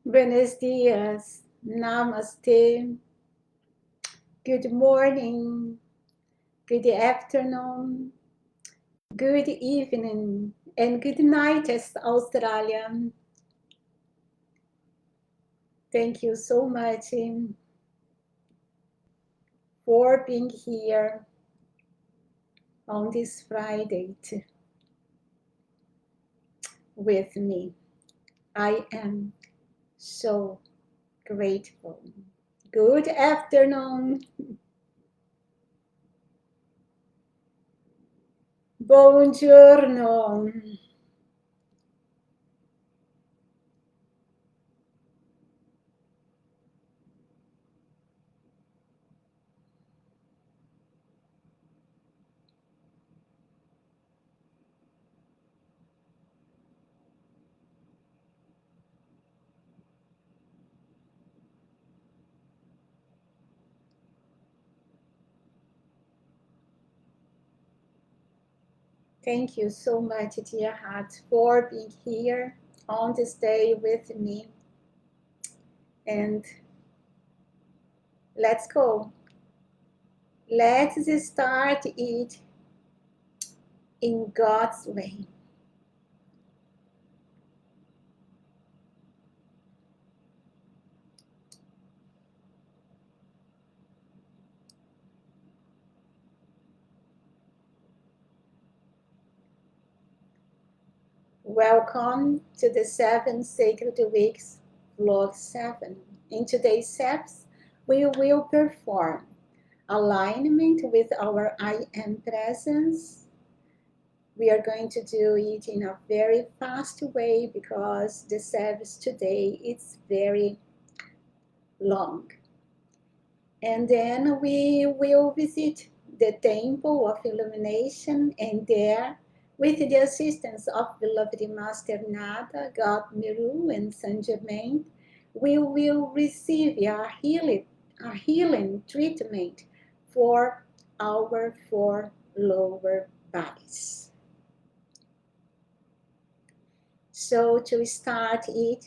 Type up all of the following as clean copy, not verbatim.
Buenos dias, namaste, good morning, good afternoon, good evening, and good night, Australia. Thank you so much for being here on this Friday with me. I am so grateful. Good afternoon. Buongiorno. Thank you so much, dear heart, for being here on this day with me. And let's go. Let's start it in God's way. Welcome to the 7 Sacred Weeks, Vlog 7. In today's steps, we will perform alignment with our I Am presence. We are going to do it in a very fast way because the service today is very long. And then we will visit the Temple of Illumination, and there, with the assistance of beloved Master Nada, God Meru and Saint Germain, we will receive a healing treatment for our 4 lower bodies. So to start it,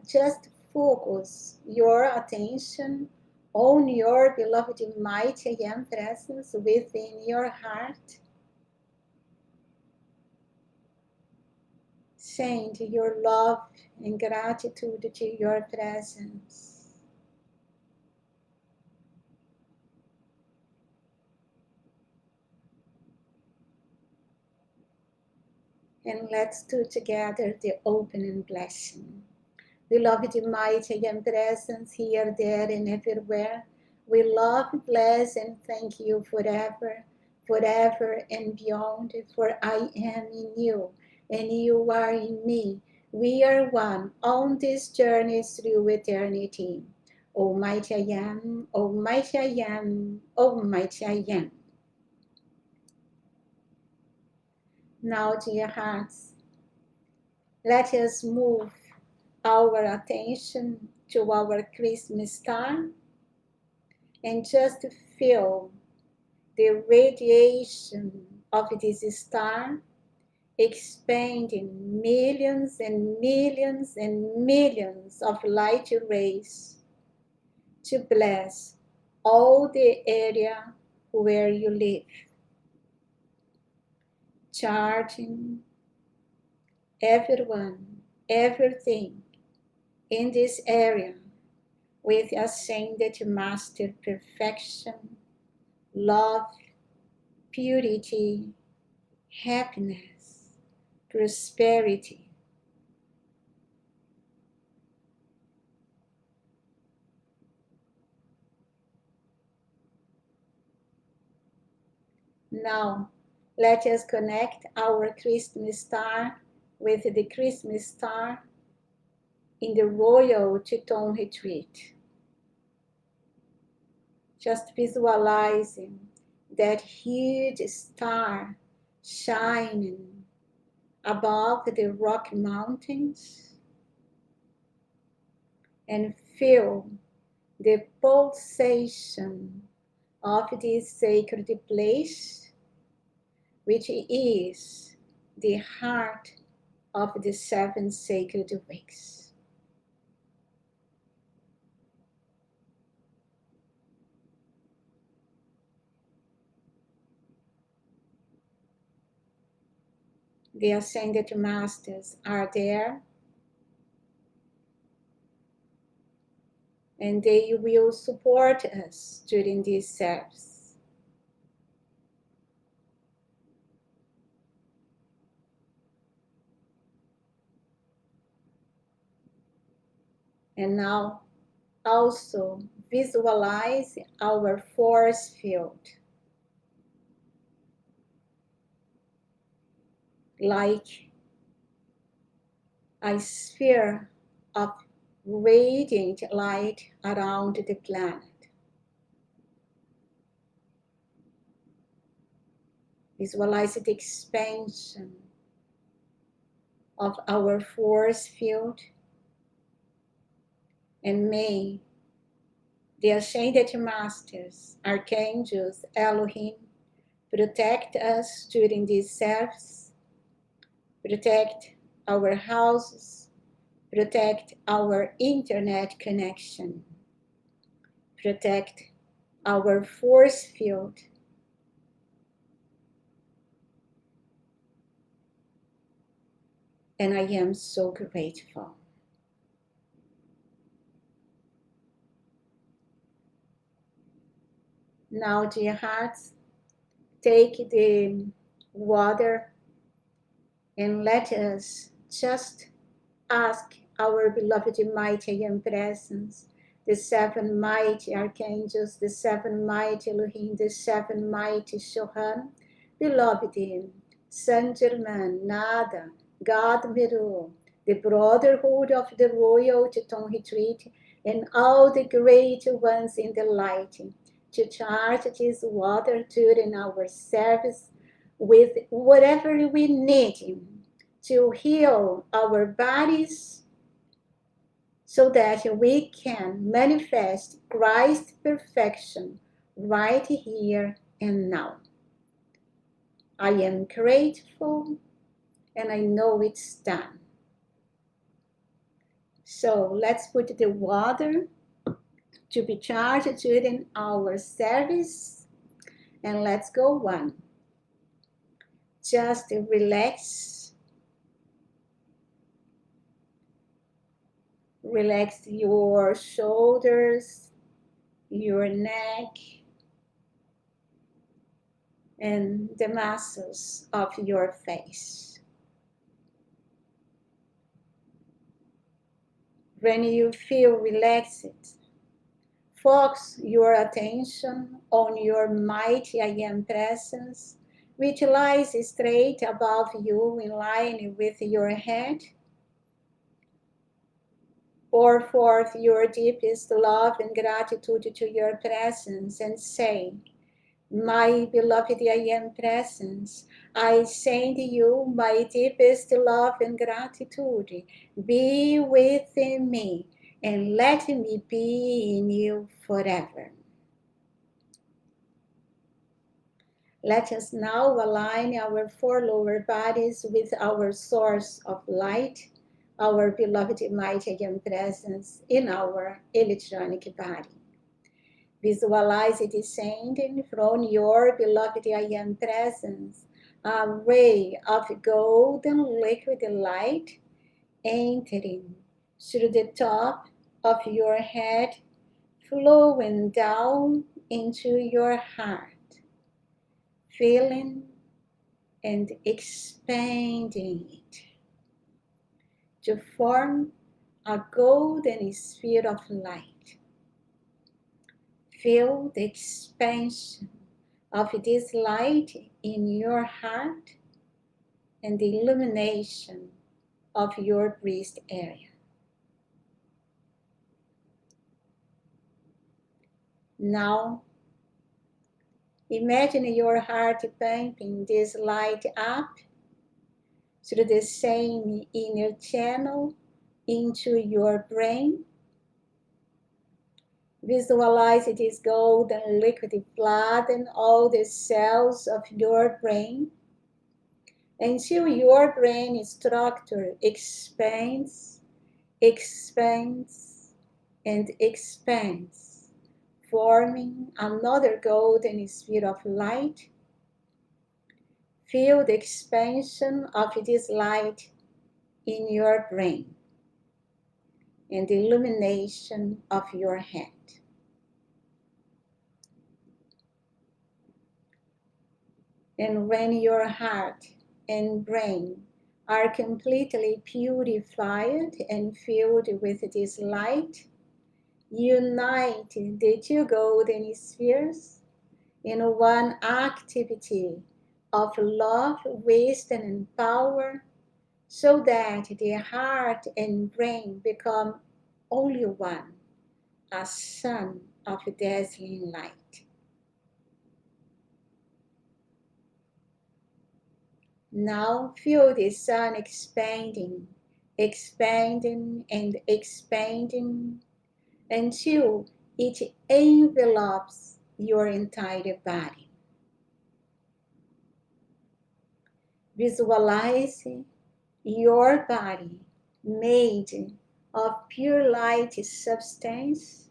just focus your attention on your beloved mighty I Am presence within your heart. Send your love and gratitude to your presence. And let's do together the opening blessing. Beloved mighty I Am presence here, there, and everywhere. We love, bless, and thank you forever, forever and beyond, for I am in you, and you are in me. We are one on this journey through eternity. Almighty I Am, Almighty I Am, Almighty I Am. Now, dear hearts, let us move our attention to our Christmas star and just feel the radiation of this star expanding millions and millions and millions of light rays to bless all the area where you live, charging everyone, everything in this area with ascended master perfection, love, purity, happiness, prosperity. Now, let us connect our Christmas star with the Christmas star in the Royal Teton Retreat. Just visualizing that huge star shining above the Rocky Mountains, and feel the pulsation of this sacred place, which is the heart of the 7 sacred weeks. The Ascended Masters are there, and they will support us during these steps. And now also visualize our force field like a sphere of radiant light around the planet. Visualize the expansion of our force field, and may the Ascended Masters, Archangels, Elohim, protect us during these steps, protect our houses, protect our internet connection, protect our force field, and I am so grateful. Now, dear hearts, take the water and let us just ask our beloved mighty and presence, the seven mighty archangels, the seven mighty Elohim, the seven mighty Shohan, beloved Saint Germain, Nada, God Meru, the brotherhood of the Royal Teton Retreat, and all the great ones in the light, to charge this water during our service with whatever we need to heal our bodies so that we can manifest Christ's perfection right here and now. I am grateful and I know it's done. So let's put the water to be charged during our service, and let's go one. Just relax. Relax your shoulders, your neck, and the muscles of your face. When you feel relaxed, focus your attention on your mighty I Am presence, which lies straight above you in line with your head. Pour forth your deepest love and gratitude to your presence and say, my beloved I Am presence, I send you my deepest love and gratitude. Be within me and let me be in you forever. Let us now align our four lower bodies with our source of light, our beloved mighty I Am presence in our electronic body. Visualize it descending from your beloved I Am presence, a ray of golden liquid light entering through the top of your head, flowing down into your heart, filling and expanding it to form a golden sphere of light. Feel the expansion of this light in your heart and the illumination of your breast area. Now, imagine your heart pumping this light up through the same inner channel into your brain. Visualize this golden liquid flooding all the cells of your brain until your brain structure expands, expands, and expands, forming another golden sphere of light, Feel the expansion of this light in your brain and the illumination of your head. And when your heart and brain are completely purified and filled with this light, unite the two golden spheres in one activity of love, wisdom, and power, so that the heart and brain become only one, a sun of dazzling light. Now feel the sun expanding, expanding, and expanding until it envelops your entire body. Visualize your body made of pure light substance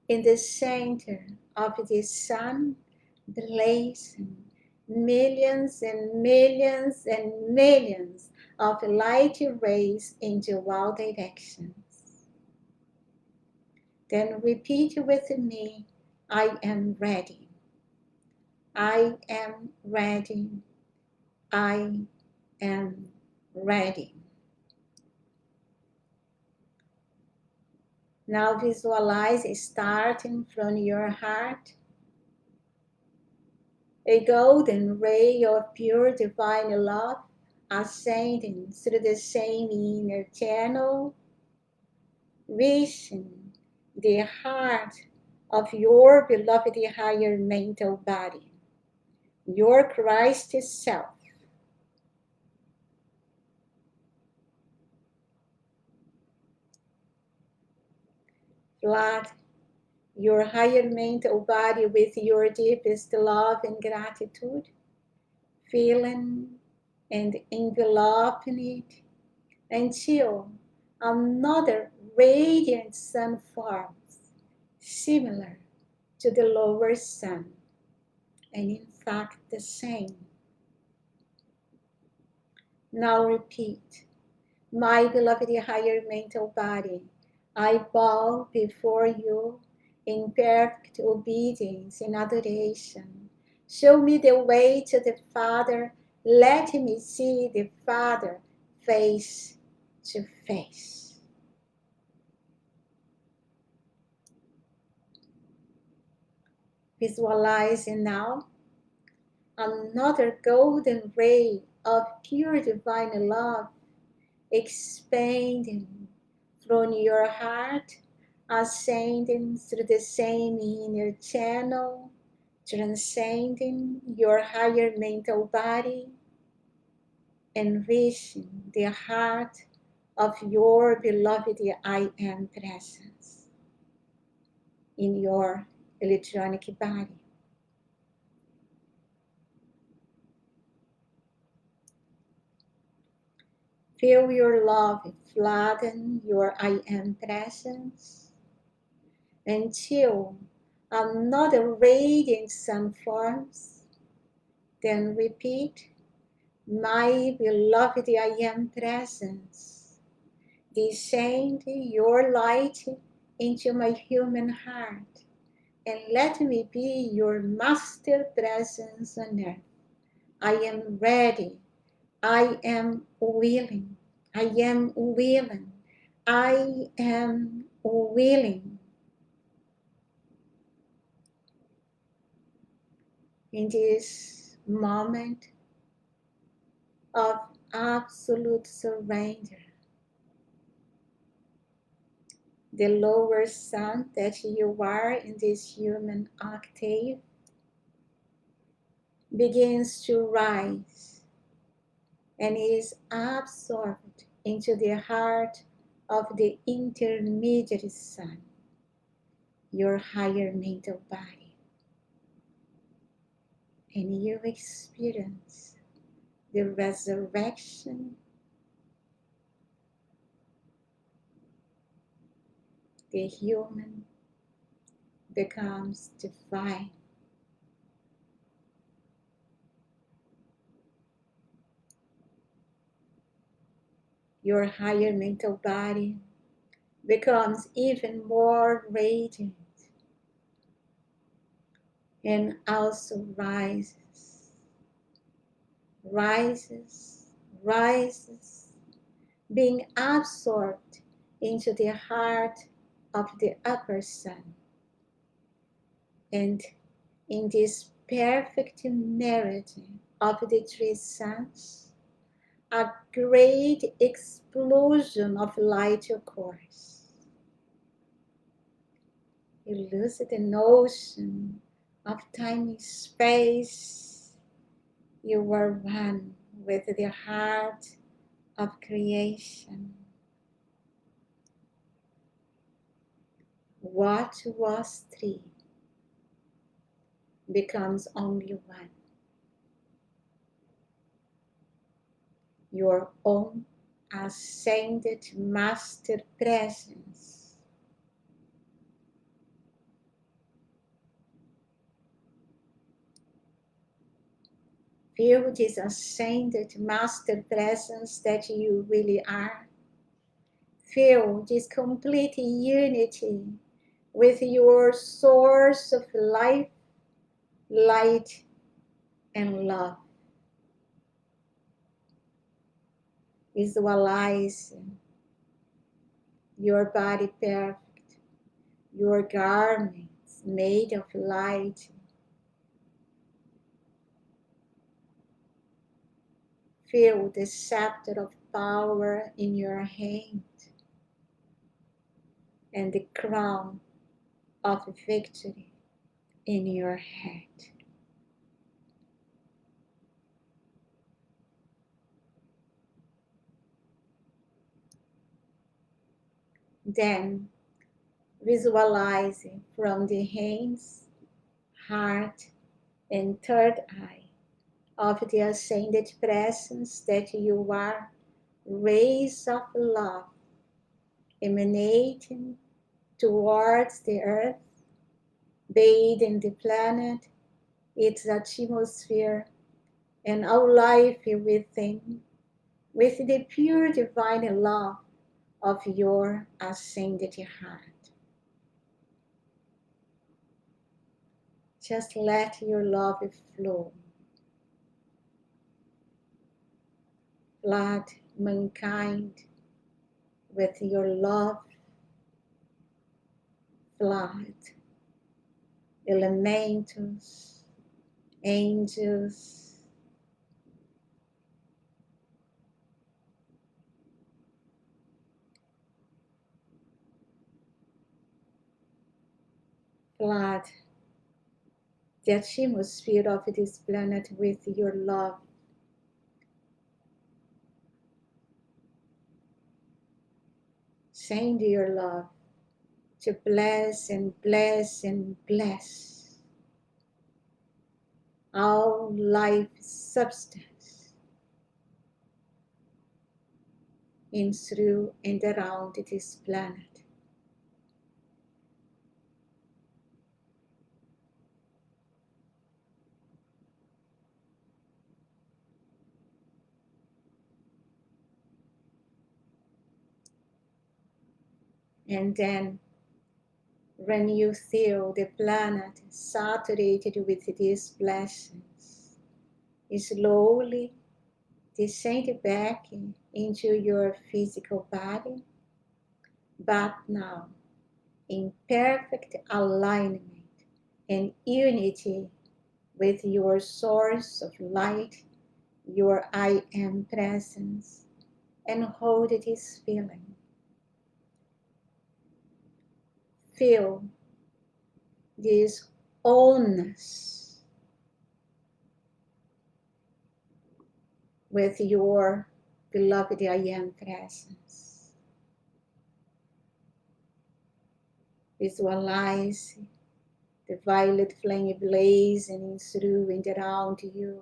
in the center of the sun, blazing millions and millions and millions of light rays into all directions. Then repeat with me, I am ready. I am ready. I am ready. Now visualize starting from your heart a golden ray of pure divine love ascending through the same inner channel, reaching the heart of your beloved higher mental body, your Christ self. Flood your higher mental body with your deepest love and gratitude, filling and enveloping it until another radiant sun forms, similar to the lower sun, and in fact the same. Now repeat, my beloved higher mental body, I bow before you in perfect obedience and adoration. Show me the way to the Father. Let me see the Father face to face. Visualizing now another golden ray of pure divine love expanding from your heart, ascending through the same inner channel, transcending your higher mental body, and reaching the heart of your beloved I Am presence in your electronic body. Feel your love flooding your I Am presence until another radiant sun forms. Then repeat, my beloved I Am presence, descend your light into my human heart and let me be your master presence on earth. I am ready. I am willing. I am willing. I am willing. In this moment of absolute surrender, the lower sun that you are in this human octave begins to rise and is absorbed into the heart of the intermediate sun, your higher mental body. And you experience the resurrection, the human becomes divine. your higher mental body becomes even more radiant and also rises, rises, rises, being absorbed into the heart of the upper sun. And in this perfect meridian of the three suns, a great explosion of light occurs. You lose the notion of time and space. You are one with the heart of creation. What was three becomes only one. Your own ascended master presence. Feel this ascended master presence that you really are. Feel this complete unity with your source of life, light, and love. Visualize your body perfect, your garments made of light. Feel the scepter of power in your hand and the crown of victory in your head. Then visualize from the hands, heart, and third eye of the ascended presence that you are, rays of love emanating towards the earth, bathing the planet, its atmosphere, and all life within, with the pure divine love of your ascended heart. Just let your love flow. Flood mankind with your love. Flood elementals, angels, flood the atmosphere of this planet with your love. Send your love to bless and bless and bless all life substance in, through, and around this planet. And then when you feel the planet saturated with these blessings, slowly descend back into your physical body, but now in perfect alignment and unity with your source of light, your I am presence, and hold this feeling. Feel this ownness with your beloved I am presence. Visualize the violet flame blazing through and around you.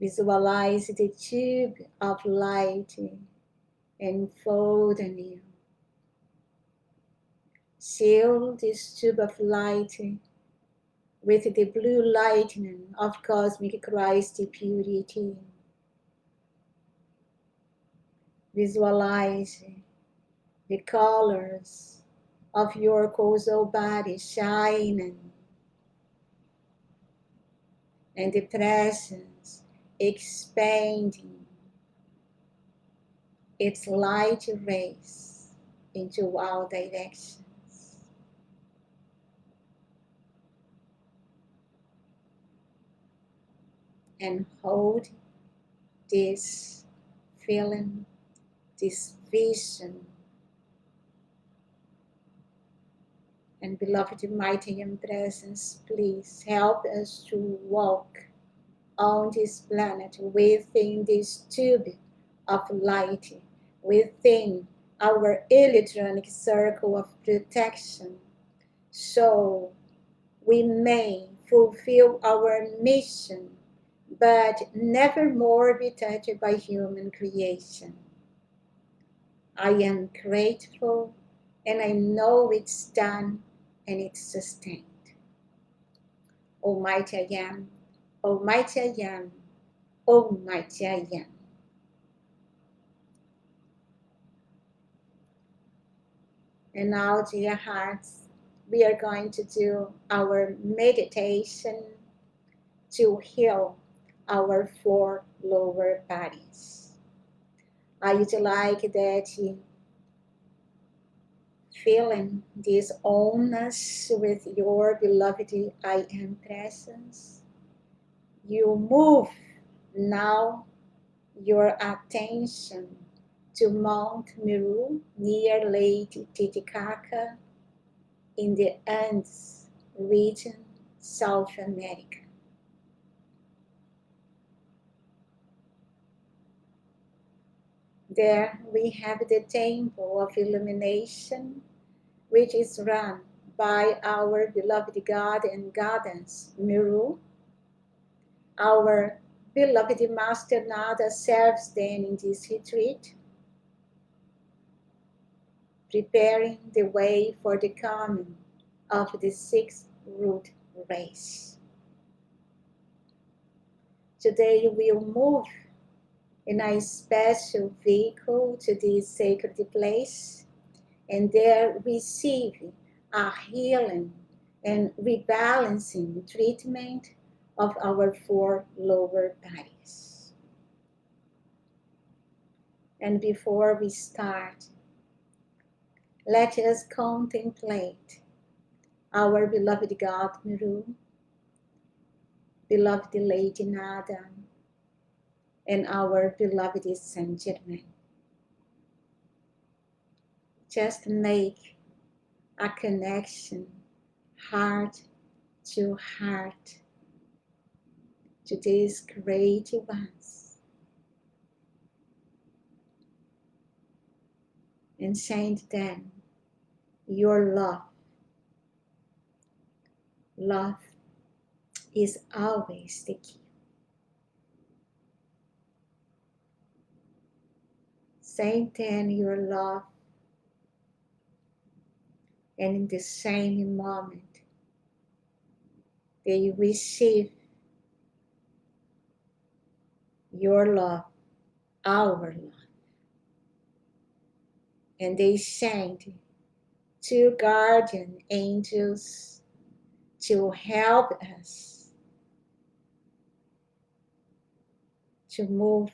Visualize the tube of light enfolding you. Seal this tube of light with the blue lightning of cosmic Christ purity. Visualize the colors of your causal body shining and the presence expanding its light rays into all directions. And hold this feeling, this vision. And beloved mighty and presence, please help us to walk on this planet within this tube of light, within our electronic circle of protection, so we may fulfill our mission, but never more be touched by human creation. I am grateful, and I know it's done and it's sustained. Almighty I am, Almighty I am, Almighty I am. And now, dear hearts, we are going to do our meditation to heal our 4 lower bodies. I would like that you feeling this oneness with your beloved I am presence. You move now your attention to Mount Meru near Lake Titicaca in the Andes region, South America. There we have the Temple of Illumination, which is run by our beloved God and Goddess Meru. Our beloved Master Nada serves them in this retreat, preparing the way for the coming of the 6th root race. Today we'll move in a special vehicle to this sacred place, and there receive a healing and rebalancing treatment of our 4 lower bodies. And before we start, let us contemplate our beloved God Meru, beloved Lady Nada, and our beloved Saint Germain. Just make a connection heart to heart to these great ones, and send them your love. Love is always the key. Send them your love, and in the same moment they receive your love, our love, and they send 2 guardian angels to help us to move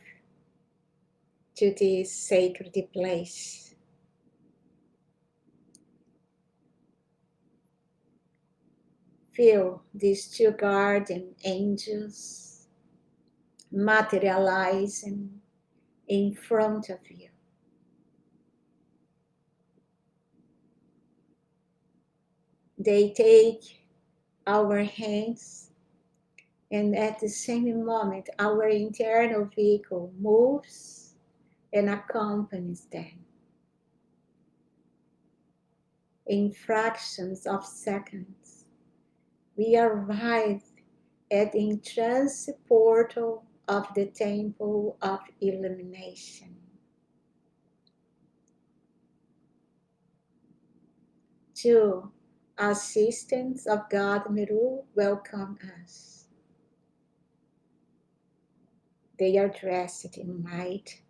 to this sacred place. Feel these 2 guardian angels materializing in front of you. They take our hands, and at the same moment our internal vehicle moves and accompanies them. In fractions of seconds, we arrive at the entrance portal of the Temple of Illumination. 2 assistants of God Meru welcome us. They are dressed in white,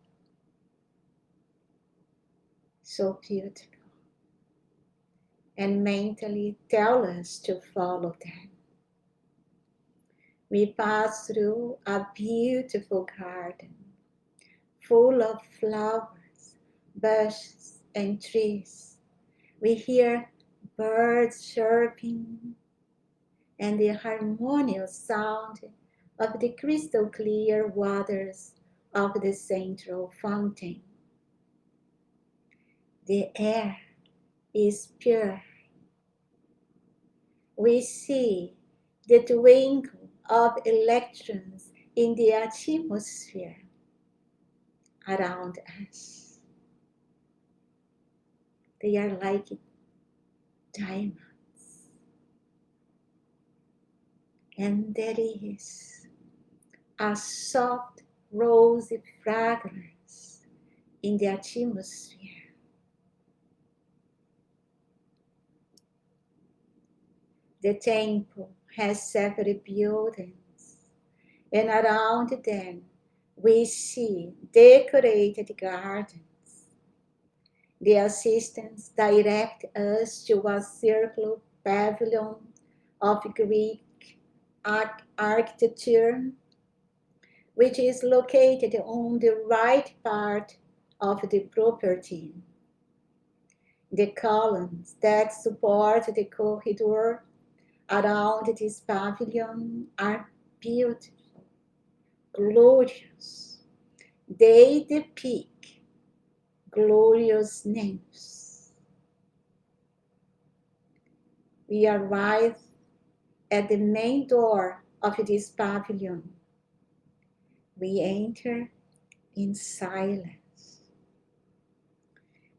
So beautiful. And mentally tell us to follow them. We pass through a beautiful garden full of flowers, bushes, and trees. We hear birds chirping and the harmonious sound of the crystal clear waters of the central fountain. The air is pure. We see the twinkle of electrons in the atmosphere around us. They are like diamonds. And there is a soft rosy fragrance in the atmosphere. The temple has several buildings, and around them we see decorated gardens. The assistants direct us to a circular pavilion of Greek architecture, which is located on the right part of the property. The columns that support the corridor around this pavilion are beautiful, glorious. They depict glorious names. We arrive at the main door of this pavilion. We enter in silence.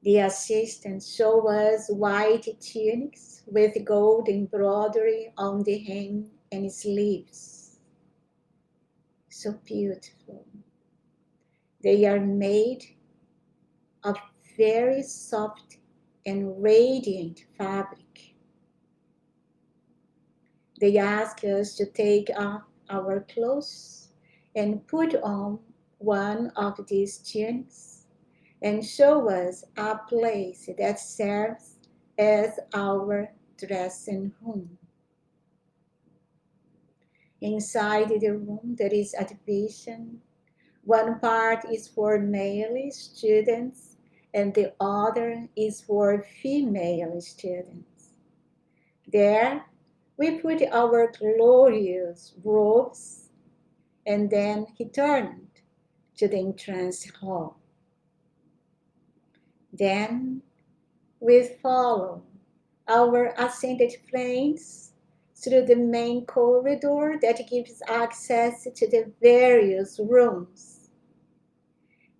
The assistants show us white tunics with gold embroidery on the hem and sleeves. So beautiful. They are made of very soft and radiant fabric. They ask us to take off our clothes and put on one of these tunics and show us a place that serves as our dressing room. Inside the room there is a division. One part is for male students and the other is for female students. There we put our glorious robes, and then he turned to the entrance hall. Then we follow our ascended friends through the main corridor that gives access to the various rooms.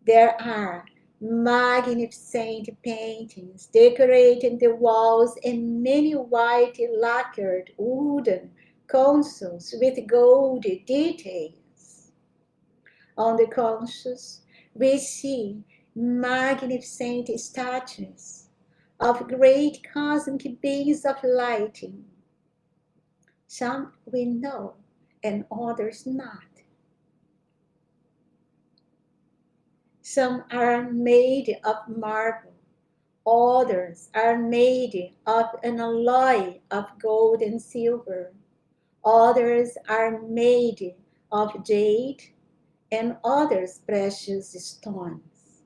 There are magnificent paintings decorating the walls and many white lacquered wooden consoles with gold details. On the consoles, we see magnificent statues of great cosmic beings of lighting. Some we know and others not. Some are made of marble, others are made of an alloy of gold and silver, others are made of jade, and others precious stones.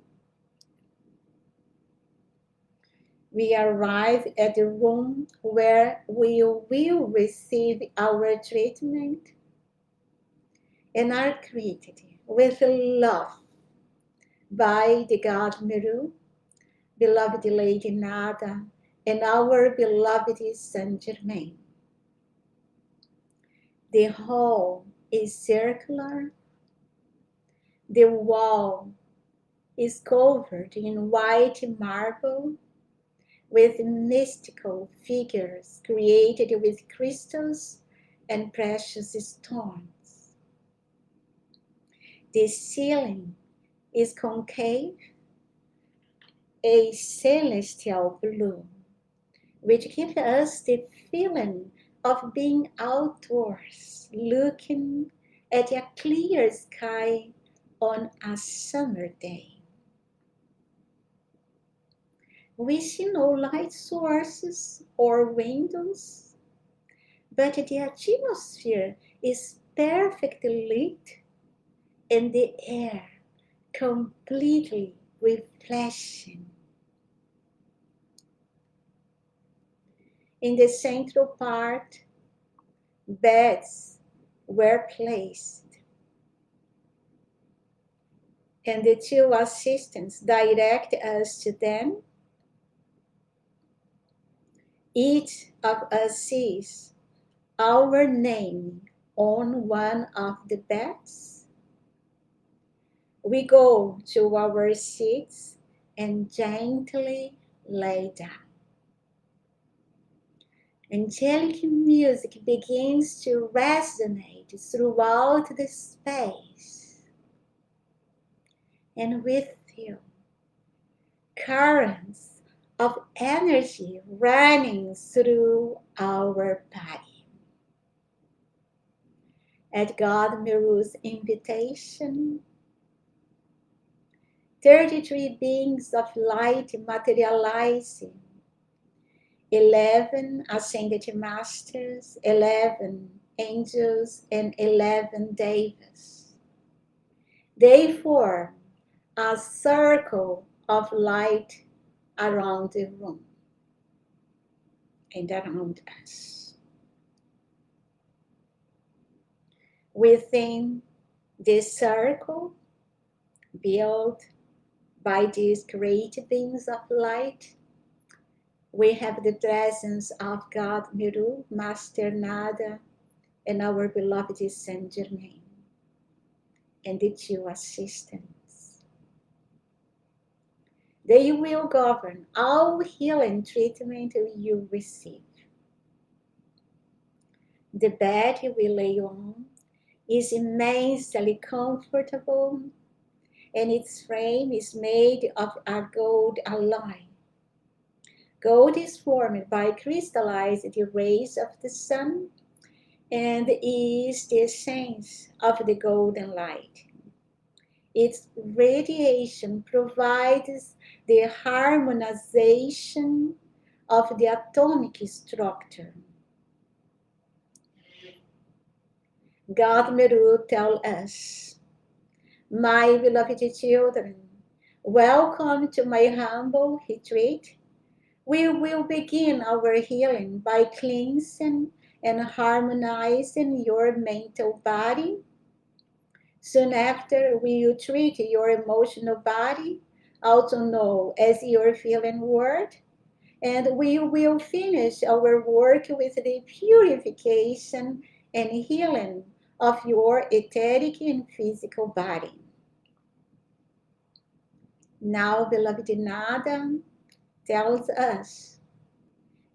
We arrive at the room where we will receive our treatment and are greeted with love by the god Meru, beloved Lady Nada, and our beloved Saint Germain. The hall is circular. The wall is covered in white marble with mystical figures created with crystals and precious stones. The ceiling is concave, a celestial blue, which gives us the feeling of being outdoors, looking at a clear sky on a summer day. We see no light sources or windows, but the atmosphere is perfectly lit and the air completely refreshing. In the central part, beds were placed, and the two assistants direct us to them. Each of us sees our name on one of the beds. We go to our seats and gently lay down. Angelic music begins to resonate throughout the space, and with you, currents of energy running through our body. At God Meru's invitation, 33 beings of light materializing, 11 ascended masters, 11 angels, and 11 devas. They form a circle of light around the room and around us. Within this circle, built by these great beings of light, we have the presence of God Meru, Master Nada, and our beloved Saint Germain, and the two assistants. They will govern all healing treatment you receive. The bed we lay on is immensely comfortable, and its frame is made of a gold alloy. Gold is formed by crystallized rays of the sun and is the essence of the golden light. Its radiation provides the harmonization of the atomic structure. God Meru tells us, my beloved children, welcome to my humble retreat. We will begin our healing by cleansing and harmonizing your mental body. Soon after, we will treat your emotional body, also known as your feeling world, and we will finish our work with the purification and healing of your etheric and physical body. Now, beloved Nada tells us,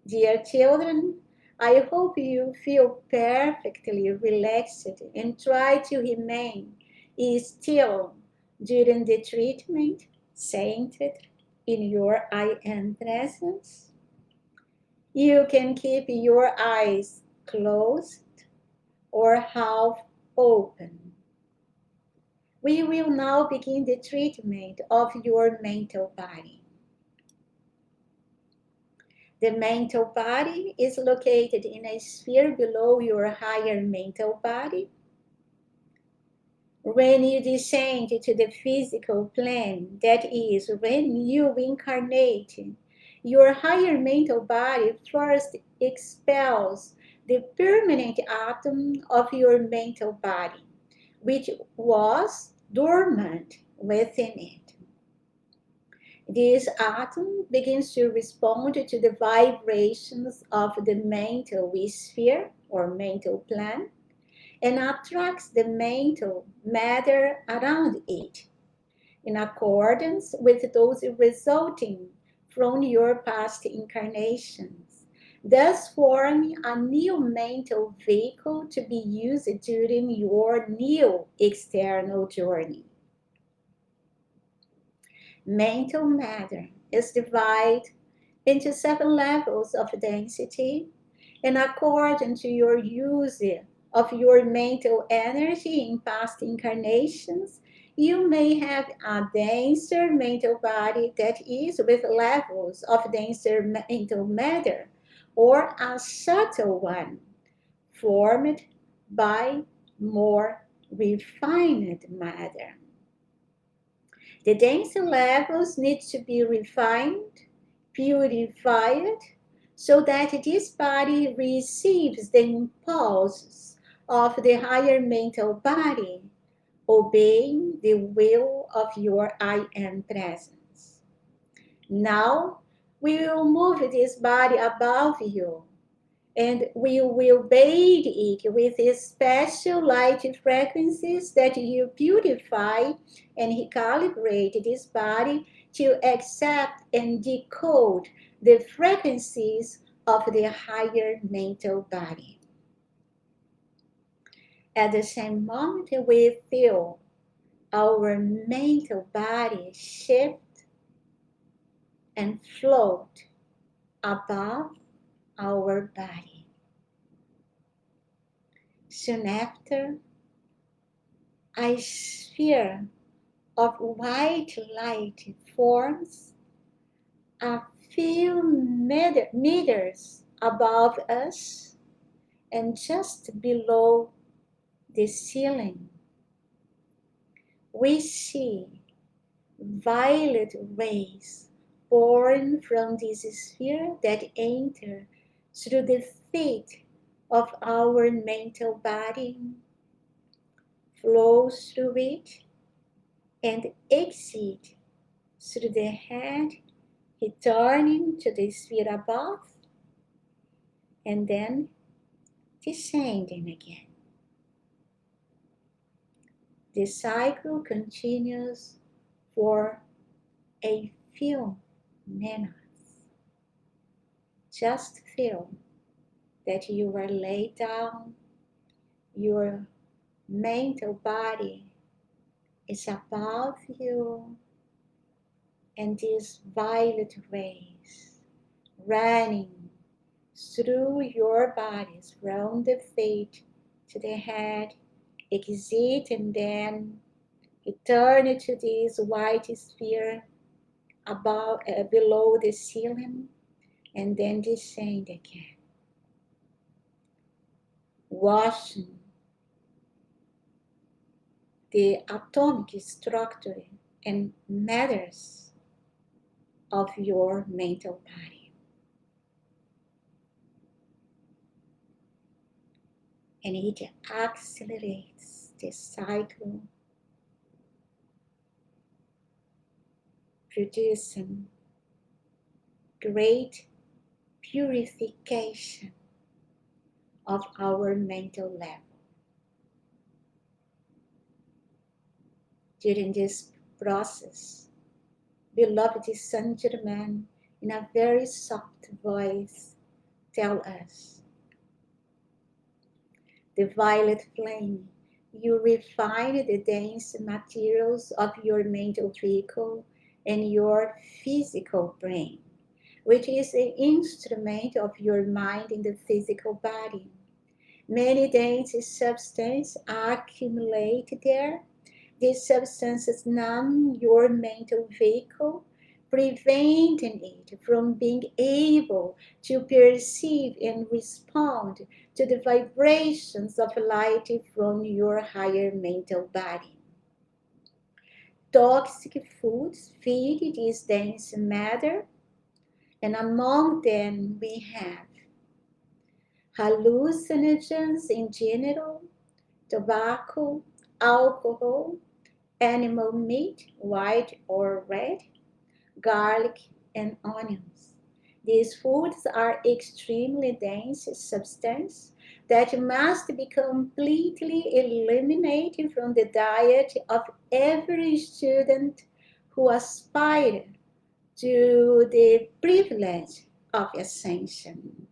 dear children, I hope you feel perfectly relaxed and try to remain still during the treatment, centered in your I am presence. You can keep your eyes closed or half open. We will now begin the treatment of your mental body. The mental body is located in a sphere below your higher mental body. When you descend to the physical plane, that is, when you incarnate, your higher mental body first expels the permanent atom of your mental body, which was dormant within it. This atom begins to respond to the vibrations of the mental sphere or mental plane and attracts the mental matter around it in accordance with those resulting from your past incarnations, thus forming a new mental vehicle to be used during your new external journey. Mental matter is divided into 7 levels of density, and according to your use of your mental energy in past incarnations, You may have a denser mental body that is with levels of denser mental matter, or a subtle one formed by more refined matter. The denser levels need to be refined, purified, so that this body receives the impulses of the higher mental body, obeying the will of your I Am presence. Now we will move this body above you, and we will bathe it with special light frequencies that you purify and recalibrate this body to accept and decode the frequencies of the higher mental body. At the same moment, we feel our mental body shift and float above our body. Soon after, a sphere of white light forms a few meters above us and just below the ceiling. We see violet rays born from this sphere that enter through the feet of our mental body, flow through it, and exit through the head, returning to the sphere above, and then descending again. The cycle continues for a few minutes. Just feel that you are laid down, your mental body is above you, and these violet rays running through your bodies from the feet to the head, exit and then return to this white sphere above, below the ceiling, and then descend again, washing the atomic structure and matters of your mental body. And it accelerates the cycle, producing great purification of our mental level. During this process, beloved Saint Germain, in a very soft voice, tell us, the violet flame, you refine the dense materials of your mental vehicle and your physical brain, which is the instrument of your mind in the physical body. Many dense substances accumulate there. These substances numb your mental vehicle, preventing it from being able to perceive and respond to the vibrations of light from your higher mental body. Toxic foods feed this dense matter, and among them we have hallucinogens in general, tobacco, alcohol, animal meat, white or red, garlic, and onions. These foods are extremely dense substances that must be completely eliminated from the diet of every student who aspires to the privilege of ascension.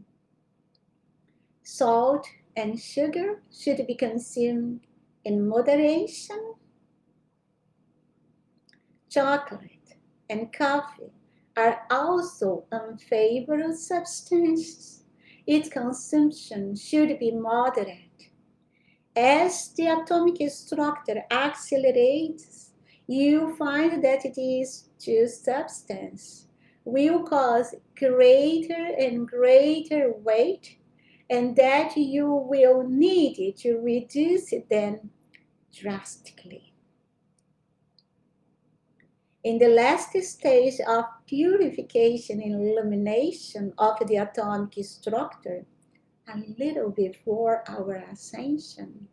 Salt and sugar should be consumed in moderation. Chocolate and coffee are also unfavorable substances. Its consumption should be moderate. As the atomic structure accelerates, you find that these two substances will cause greater and greater weight, and that you will need to reduce them drastically. In the last stage of purification and illumination of the atomic structure, a little before our ascension,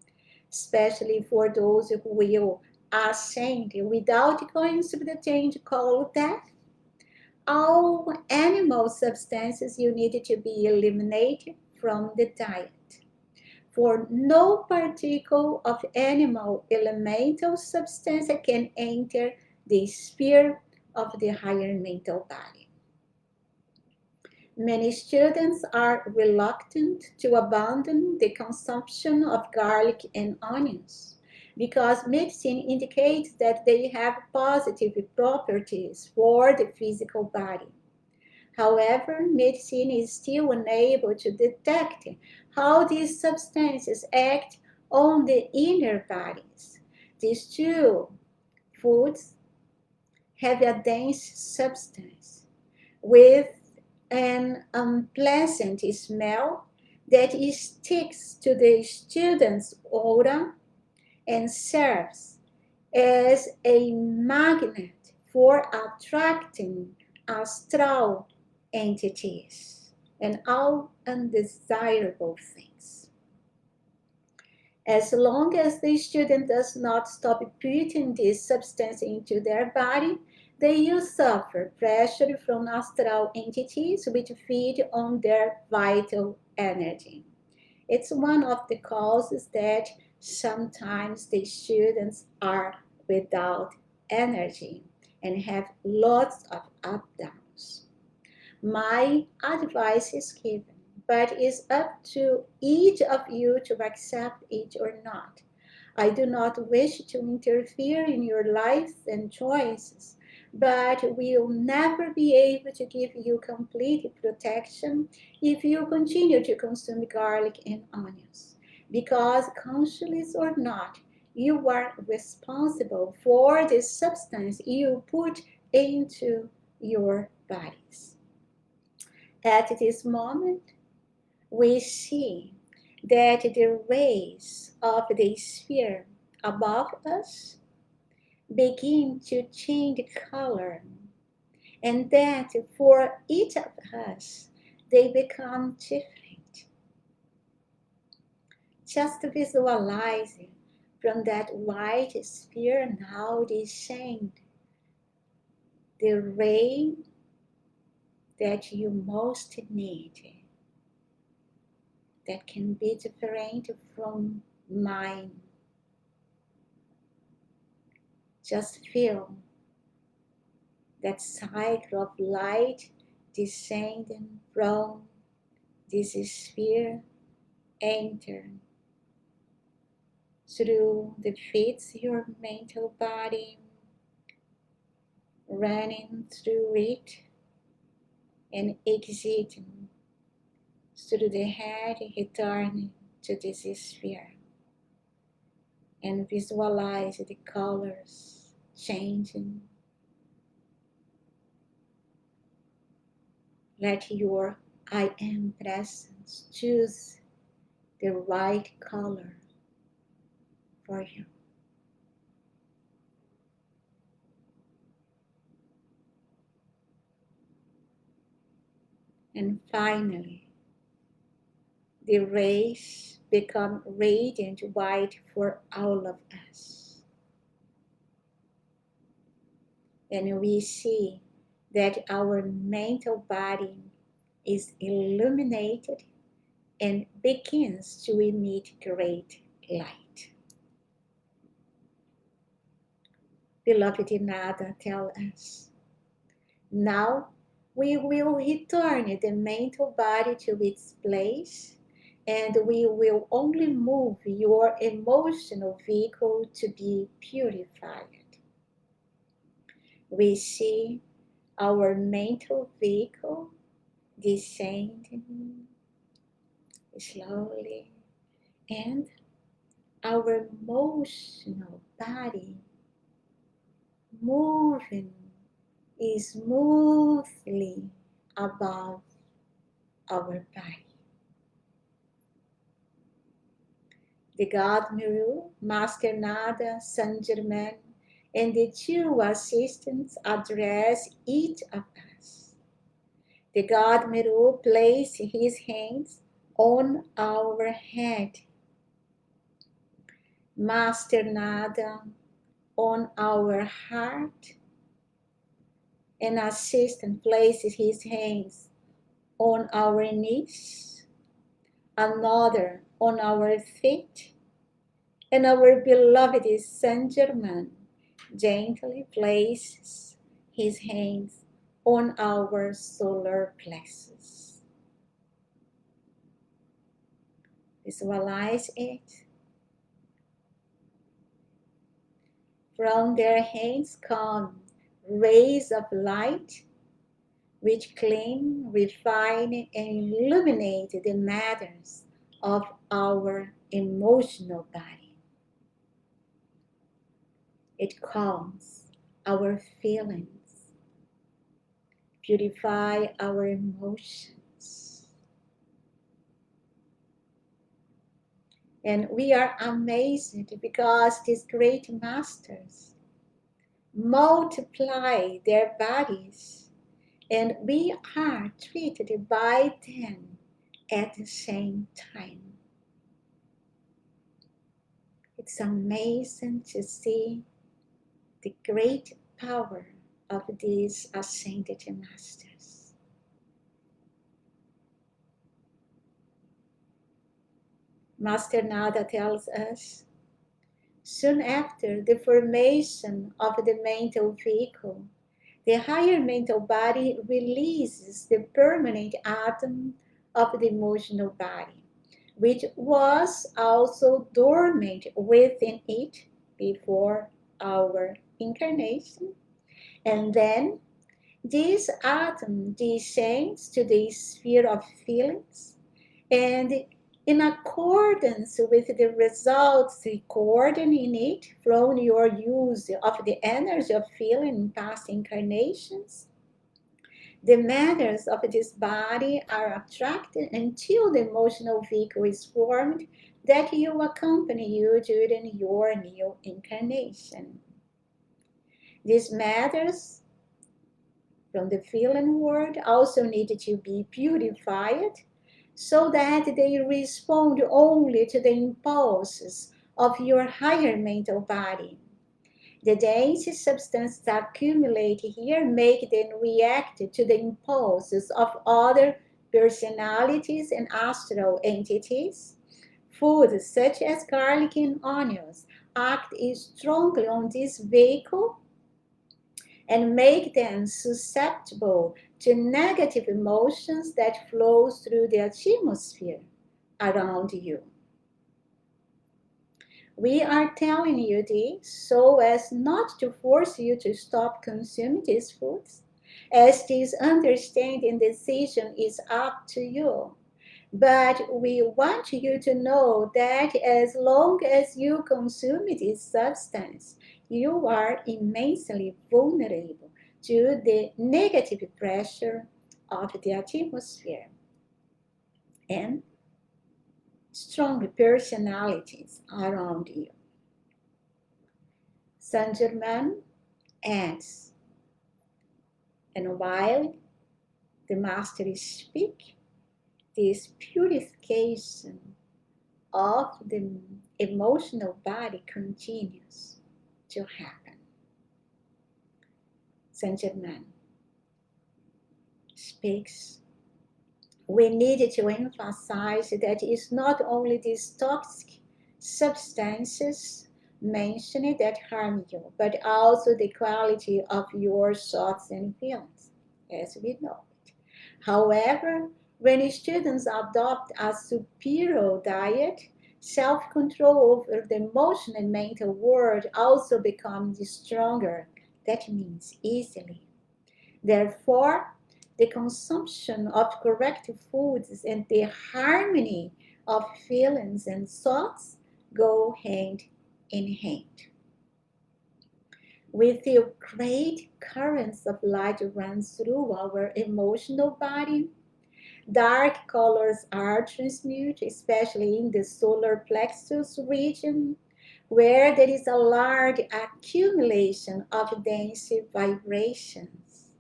especially for those who will ascend without going through the change called death, all animal substances you need to be eliminated from the diet. For no particle of animal elemental substance can enter the sphere of the higher mental body. Many students are reluctant to abandon the consumption of garlic and onions because medicine indicates that they have positive properties for the physical body. However, medicine is still unable to detect how these substances act on the inner bodies. These two foods have a dense substance with an unpleasant smell that sticks to the student's aura and serves as a magnet for attracting astral entities and all undesirable things. As long as the student does not stop putting this substance into their body, they will suffer pressure from astral entities which feed on their vital energy. It's one of the causes that sometimes the students are without energy and have lots of up-downs. My advice is given, but it's up to each of you to accept it or not. I do not wish to interfere in your lives and choices, but we'll never be able to give you complete protection if you continue to consume garlic and onions. Because, consciously or not, you are responsible for the substance you put into your bodies. At this moment, we see that the rays of the sphere above us begin to change color, and that for each of us they become different. Just visualize from that white sphere now descend the ray that you most need, that can be different from mine. Just feel that cycle of light descending from this sphere, enter through the feet, your mental body, running through it and exiting through the head, returning to this sphere. And visualize the colors changing. Let your I am presence choose the right color for you. And finally, the rays become radiant white for all of us. And we see that our mental body is illuminated and begins to emit great light. Beloved Nada tell us, now we will return the mental body to its place, and we will only move your emotional vehicle to be purified. We see our mental vehicle descending slowly, and our emotional body moving smoothly above our body. The god Meru, Master Nada, Saint Germain, and the two assistants address each of us. The god Meru places his hands on our head, Master Nada on our heart, and assistant places his hands on our knees, another on our feet, and our beloved Saint Germain gently places his hands on our solar plexus. Visualize it. From their hands come rays of light which clean, refine, and illuminate the matters of our emotional body. It calms our feelings, purify our emotions. And we are amazed because these great masters multiply their bodies, and we are treated by them at the same time. It's amazing to see the great power of these ascended masters. Master Nada tells us, soon after the formation of the mental vehicle, the higher mental body releases the permanent atom of the emotional body, which was also dormant within it before our incarnation. And then this atom descends to the sphere of feelings, and in accordance with the results recorded in it from your use of the energy of feeling in past incarnations, the matters of this body are attracted until the emotional vehicle is formed that will accompany you during your new incarnation. These matters from the feeling world also need to be purified so that they respond only to the impulses of your higher mental body. The dense substances that accumulate here make them react to the impulses of other personalities and astral entities. Foods such as garlic and onions act strongly on this vehicle and make them susceptible to negative emotions that flow through the atmosphere around you. We are telling you this so as not to force you to stop consuming these foods, as this understanding decision is up to you. But we want you to know that as long as you consume this substance, you are immensely vulnerable to the negative pressure of the atmosphere and strong personalities around you. Saint Germain adds, and while the Master speaks, this purification of the emotional body continues to happen. Saint Germain speaks. We need to emphasize that it's not only these toxic substances mentioned that harm you, but also the quality of your thoughts and feelings, as we know it. However, when students adopt a superior diet, self-control over the emotional and mental world also becomes stronger. That means easily. Therefore, the consumption of correct foods and the harmony of feelings and thoughts go hand in hand. We feel great currents of light run through our emotional body. Dark colors are transmute, especially in the solar plexus region, where there is a large accumulation of dense vibrations.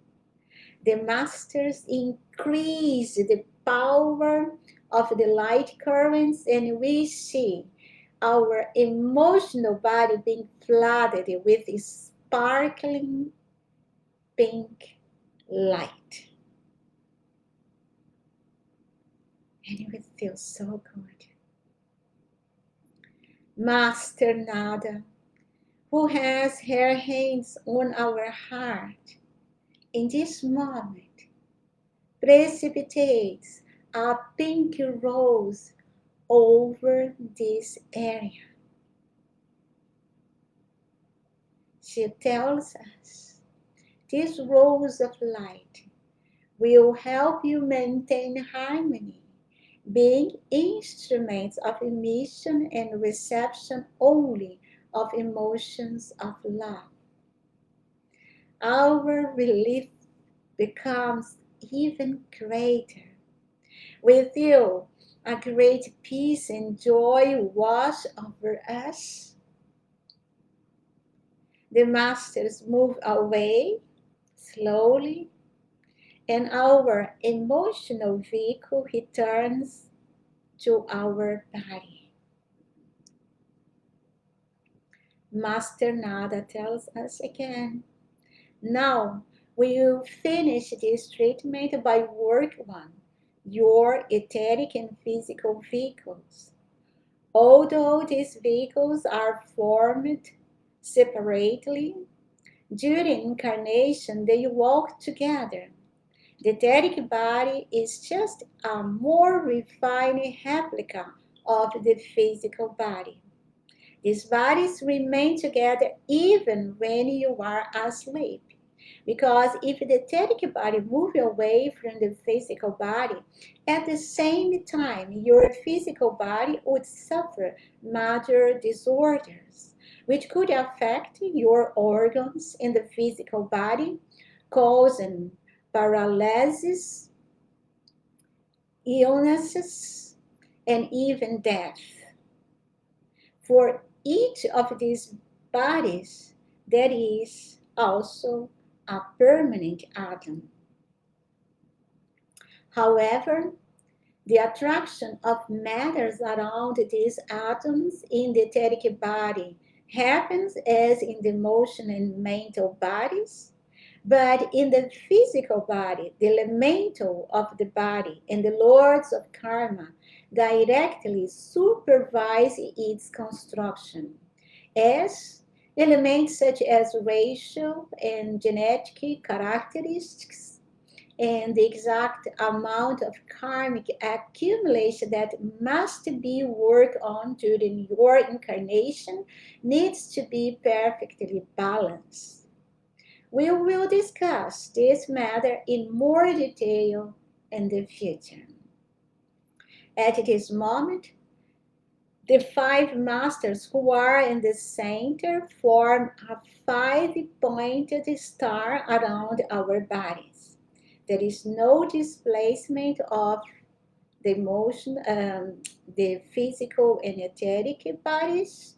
The masters increase the power of the light currents, and we see our emotional body being flooded with sparkling pink light. And it feels so good. Master Nada, who has her hands on our heart, in this moment precipitates a pink rose over this area. She tells us this rose of light will help you maintain harmony, being instruments of emission and reception only of emotions of love. Our relief becomes even greater. With you, a great peace and joy wash over us. The masters move away slowly, and our emotional vehicle returns to our body. Master Nada tells us again, now we will finish this treatment by work one, your etheric and physical vehicles. Although these vehicles are formed separately, during incarnation they walk together. The etheric body is just a more refined replica of the physical body. These bodies remain together even when you are asleep. Because if the etheric body moves away from the physical body, at the same time your physical body would suffer major disorders, which could affect your organs in the physical body, causing paralysis, illnesses, and even death. For each of these bodies, there is also a permanent atom. However, the attraction of matters around these atoms in the etheric body happens as in the emotional and mental bodies, but in the physical body, the elemental of the body and the lords of karma directly supervise its construction, as elements such as racial and genetic characteristics and the exact amount of karmic accumulation that must be worked on during your incarnation needs to be perfectly balanced. We will discuss this matter in more detail in the future. At this moment, the five masters who are in the center form a five-pointed star around our bodies. There is no displacement of the emotion, the physical and etheric bodies.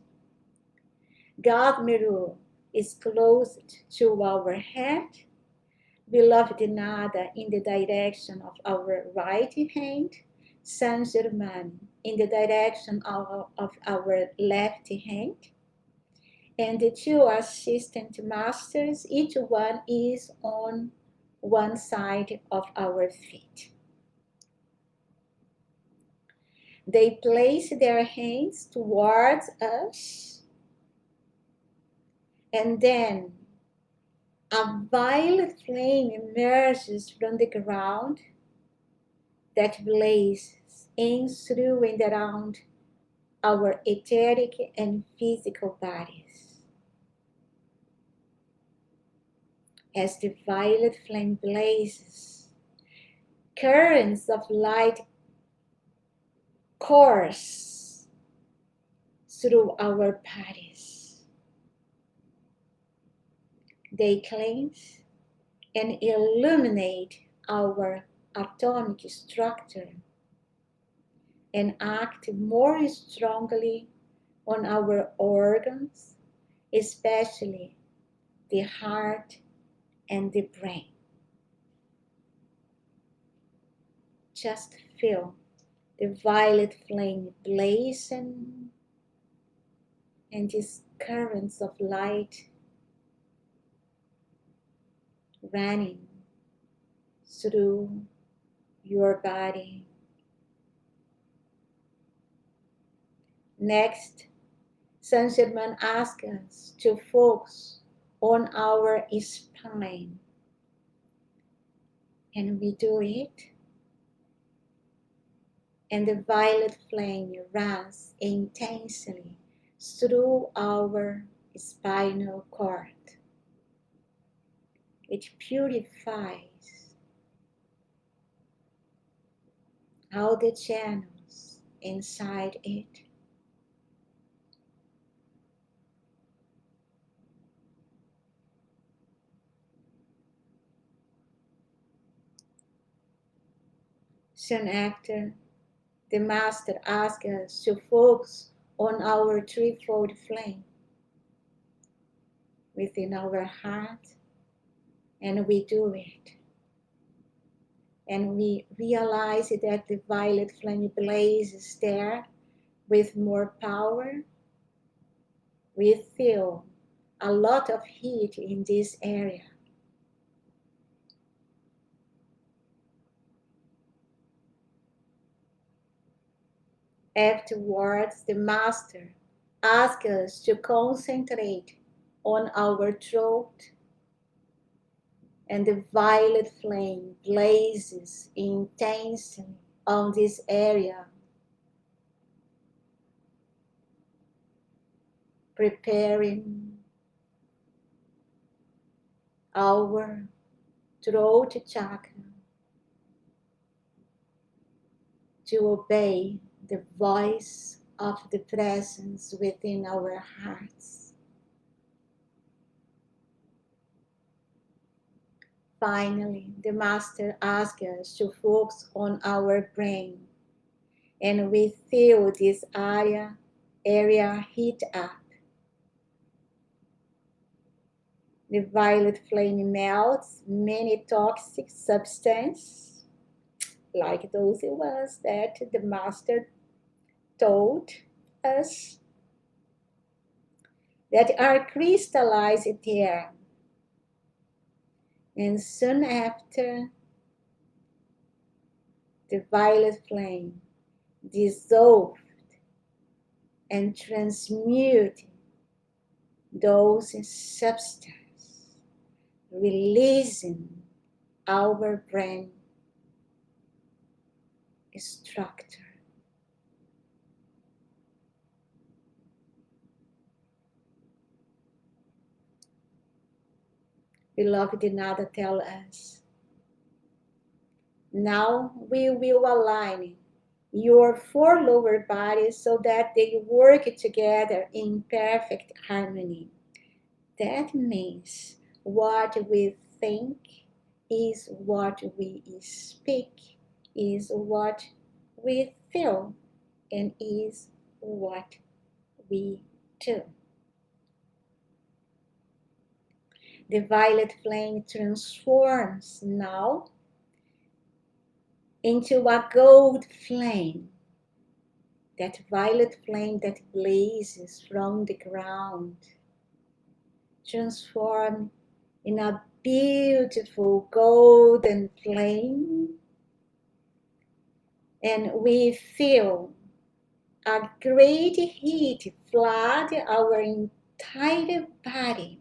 God Meru is closest to our head, beloved Nada in the direction of our right hand, Saint Germain in the direction of our left hand, and the two assistant masters, each one is on one side of our feet. They place their hands towards us, and then a violet flame emerges from the ground that blazes in, through, and around our etheric and physical bodies. As the violet flame blazes, currents of light course through our bodies. They cleanse and illuminate our atomic structure and act more strongly on our organs, especially the heart and the brain. Just feel the violet flame blazing and these currents of light running through your body. Next, Saint Germain asks us to focus on our spine, and we do it, and the violet flame runs intensely through our spinal cord. It purifies all the channels inside it. Soon after, the Master asks us to focus on our threefold flame within our heart, and we do it. And we realize that the violet flame blazes there with more power. We feel a lot of heat in this area. Afterwards, the Master asks us to concentrate on our throat, and the violet flame blazes intensely on this area, preparing our throat chakra to obey the voice of the presence within our hearts. Finally, the Master asks us to focus on our brain, and we feel this area heat up. The violet flame melts many toxic substances, like those ones that the Master told us, that are crystallized there. And soon after, the violet flame dissolved and transmuted those substances, releasing our brain structure. Beloved Nada tell us, now we will align your four lower bodies so that they work together in perfect harmony. That means what we think is what we speak, is what we feel, and is what we do. The violet flame transforms now into a gold flame. That violet flame that blazes from the ground, transformed in a beautiful golden flame, and we feel a great heat flood our entire body.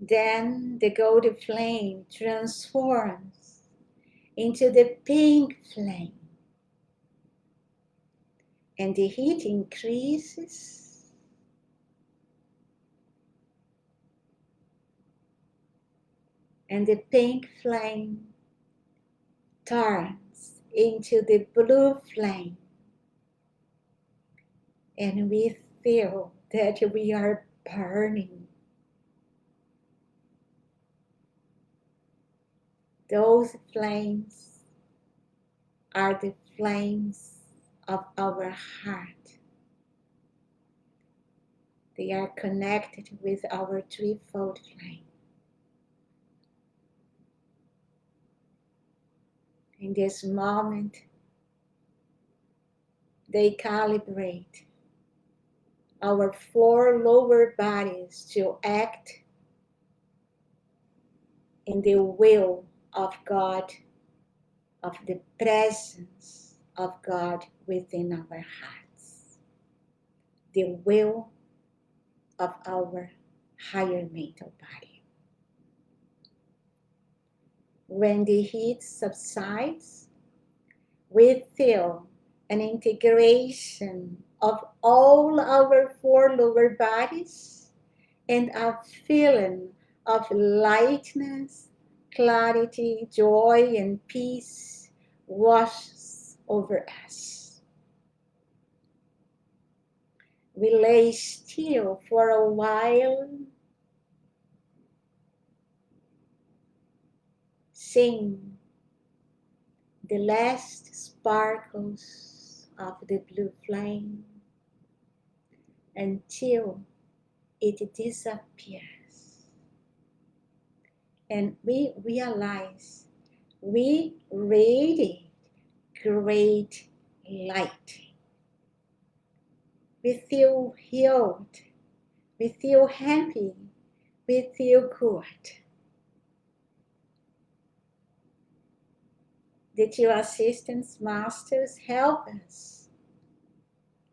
Then the golden flame transforms into the pink flame, and the heat increases, and the pink flame turns into the blue flame, and we feel that we are burning. Those flames are the flames of our heart. They are connected with our threefold flame. In this moment, they calibrate our four lower bodies to act in the will of God, of the presence of God within our hearts, the will of our higher mental body. When the heat subsides, we feel an integration of all our four lower bodies and a feeling of lightness, clarity, joy, and peace washes over us. We lay still for a while, seeing the last sparkles of the blue flame until it disappears. And we realize we radiate great light. We feel healed. We feel happy. We feel good. The two assistants masters help us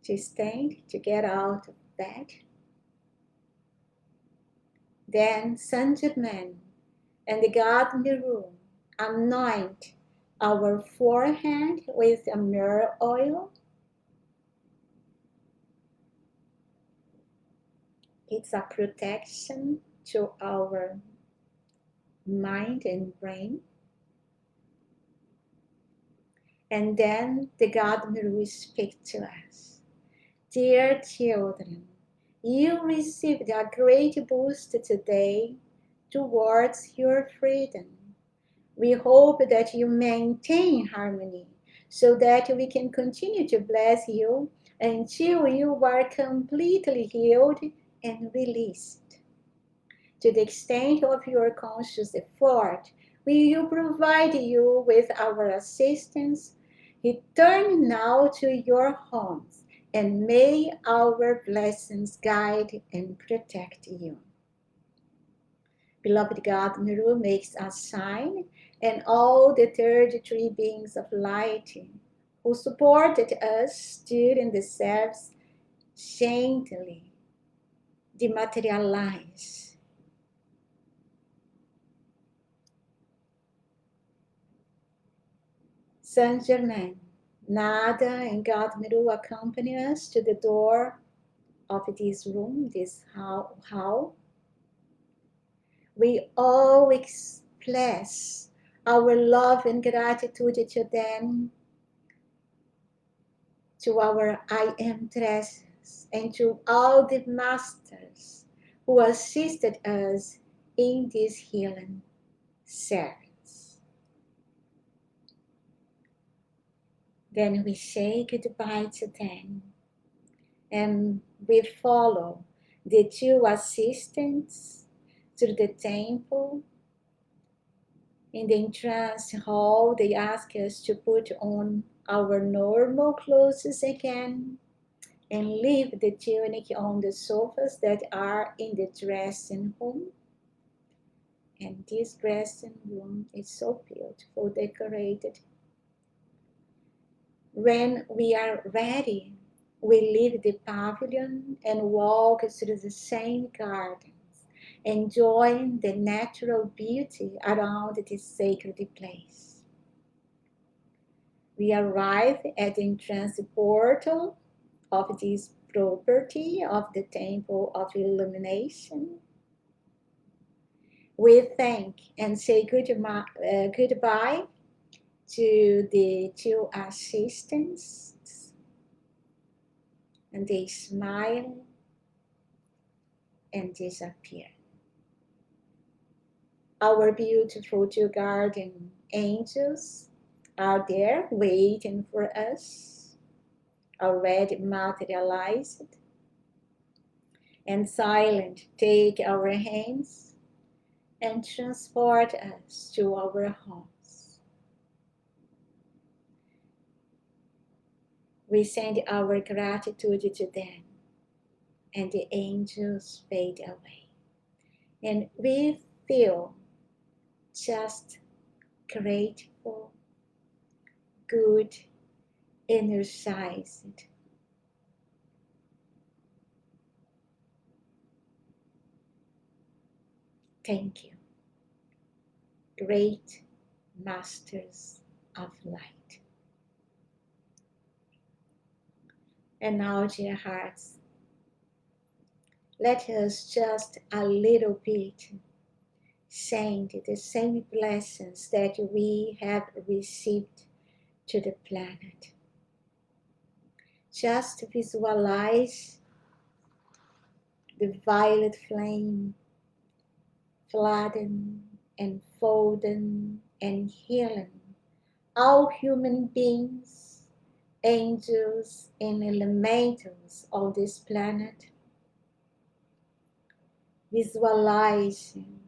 to stand, to get out of bed. Then Saint Germain and the God Meru anoint our forehead with a Meru oil. It's a protection to our mind and brain. And then the God Meru speaks to us. Dear children, you received a great boost today towards your freedom. We hope that you maintain harmony so that we can continue to bless you until you are completely healed and released. To the extent of your conscious effort, we will provide you with our assistance. Return now to your homes, and may our blessings guide and protect you. Beloved God, Meru makes a sign, and all the 33 beings of light who supported us during the service gently dematerialize. Saint Germain, Nada, and God Meru accompany us to the door of this room, this hall. We all express our love and gratitude to them, to our I Am Treasures, and to all the masters who assisted us in this healing service. Then we say goodbye to them, and we follow the two assistants to the temple. In the entrance hall, they ask us to put on our normal clothes again and leave the tunic on the sofas that are in the dressing room. And this dressing room is so beautiful, decorated. When we are ready, we leave the pavilion and walk through the same gardens, enjoying the natural beauty around this sacred place. We arrive at the entrance portal of this property of the Temple of Illumination. We thank and say goodbye to the two assistants, and they smile and disappear. Our beautiful two guardian angels are there waiting for us, already materialized, and silent take our hands and transport us to our homes. We send our gratitude to them, and the angels fade away. And we feel just grateful, good, energized. Thank you, great masters of light. And now, dear hearts, let us just a little bit send the same blessings that we have received to the planet. Just visualize the violet flame flooding and folding and healing all human beings, angels, and elementals on this planet. Visualizing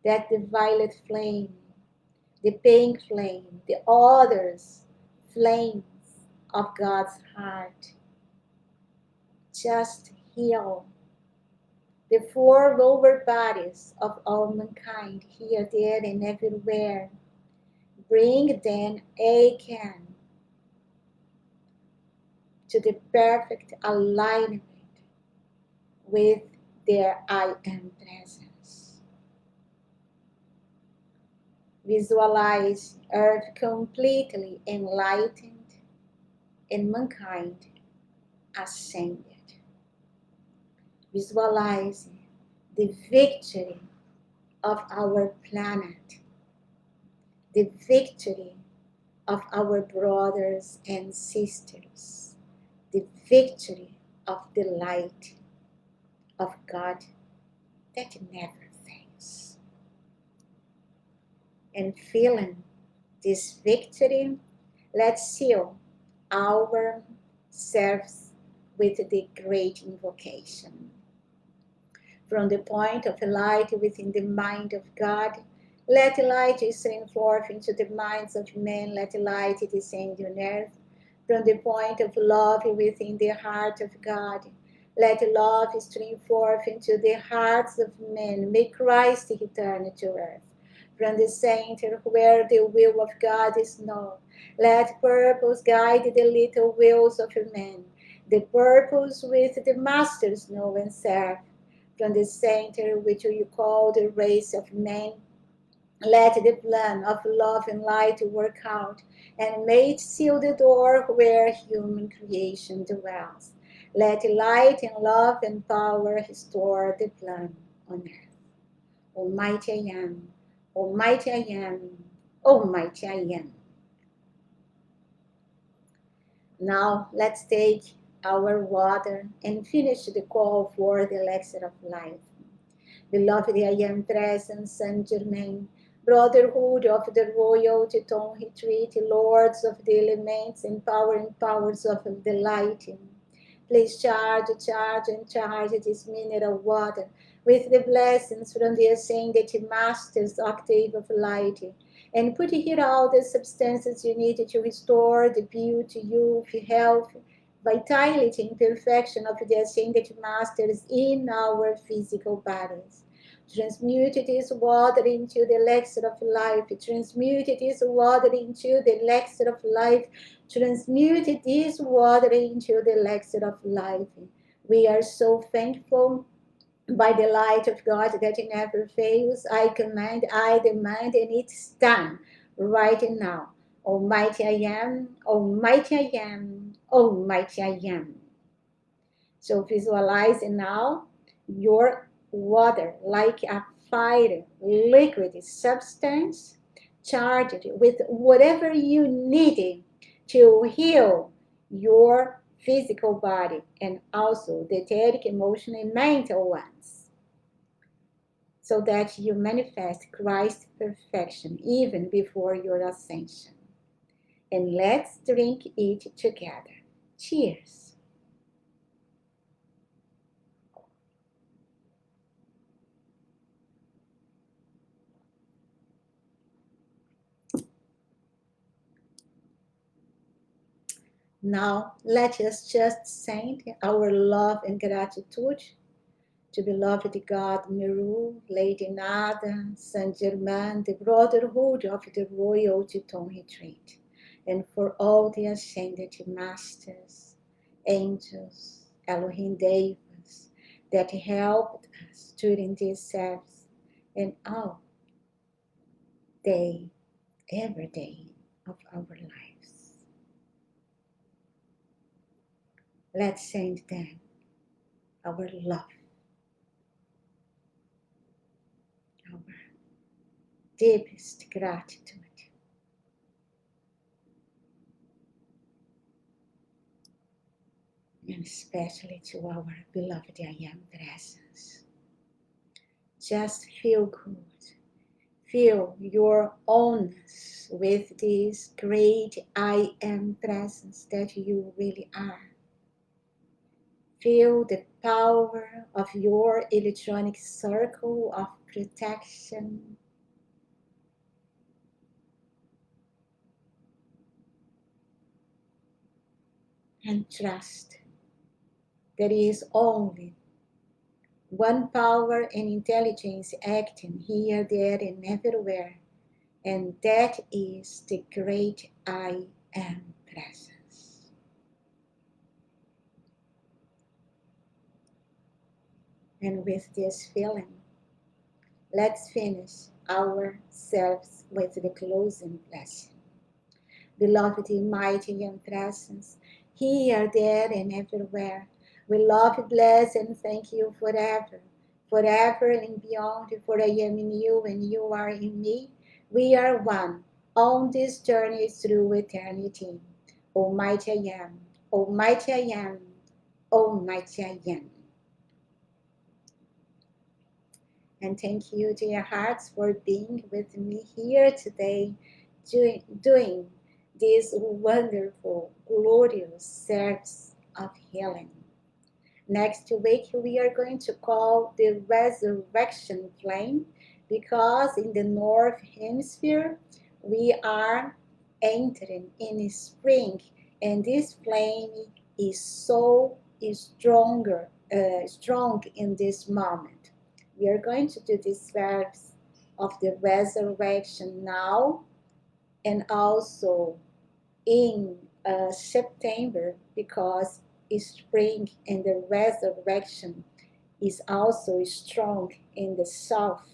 that the violet flame, the pink flame, the others flames of God's heart just heal the four lower bodies of all mankind here, there, and everywhere. Bring them again to the perfect alignment with their I Am presence. Visualize Earth completely enlightened and mankind ascended. Visualize the victory of our planet, the victory of our brothers and sisters, the victory of the light of God that never fades. And feeling this victory, let's seal ourselves with the great invocation. From the point of light within the mind of God, let light stream forth into the minds of men, let light descend on earth. From the point of love within the heart of God, let love stream forth into the hearts of men. May Christ return to earth. From the center where the will of God is known, let purpose guide the little wills of men. The purpose with the masters know and serve. From the center which you call the race of men, let the plan of love and light work out, and may it seal the door where human creation dwells. Let light and love and power restore the plan on earth. Almighty I am, Almighty I am, Almighty I am. Now let's take our water and finish the call for the Elixir of Life. Beloved I Am presence, Saint Germain, brotherhood of the royal Teton retreat, lords of the elements, empowering powers of the light. Please charge this mineral water with the blessings from the ascended Master's octave of light, and put here all the substances you need to restore the beauty, youth, health, vitality, and perfection of the ascended Masters in our physical bodies. Transmute this water into the elixir of life. Transmute this water into the elixir of life. Transmute this water into the elixir of life. We are so thankful by the light of God that it never fails. I command, I demand, and it's done right now. Almighty I am, Almighty I am, Almighty I am. So visualize now your water like a fire, liquid substance, charged with whatever you need to heal your physical body, and also the etheric, emotional, and mental ones, so that you manifest Christ's perfection even before your ascension. And let's drink it together. Cheers. Now, let us just send our love and gratitude to beloved God Meru, Lady Nada, Saint Germain, the Brotherhood of the Royal Teton Retreat, and for all the Ascended Masters, angels, Elohim Devas, that helped us during this service and all day, every day of our lives. Let's send them our love, our deepest gratitude. And especially to our beloved I Am presence. Just feel good. Feel your ownness with this great I Am presence that you really are. Feel the power of your electronic circle of protection. And trust there is only one power and intelligence acting here, there, and everywhere, and that is the great I Am presence. And with this feeling, let's finish ourselves with the closing blessing. Beloved, mighty and presence, here, there, and everywhere, we love, bless, and thank you forever, forever and beyond, for I am in you and you are in me. We are one on this journey through eternity. Almighty I am, Almighty I am, Almighty I am. And thank you, dear hearts, for being with me here today, doing this wonderful, glorious service of healing. Next week, we are going to call the resurrection flame, because in the North Hemisphere, we are entering in spring, and this flame is so strong in this moment. We are going to do this service of the resurrection now, and also in September, because spring and the resurrection is also strong in the south.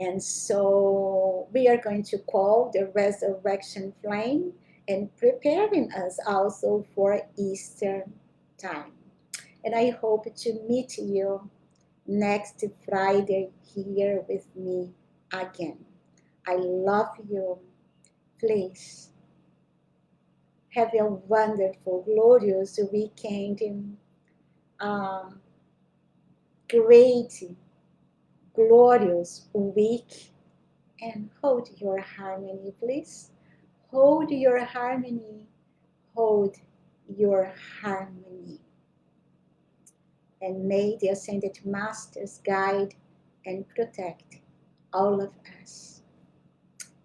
And so we are going to call the resurrection flame and preparing us also for Easter time. And I hope to meet you next Friday here with me again. I love you. Please have a wonderful, glorious weekend. Great, glorious week. And hold your harmony, please. Hold your harmony. Hold your harmony. And may the Ascended Masters guide and protect all of us.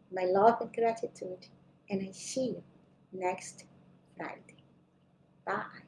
My love and gratitude. And I see you next Friday. Bye.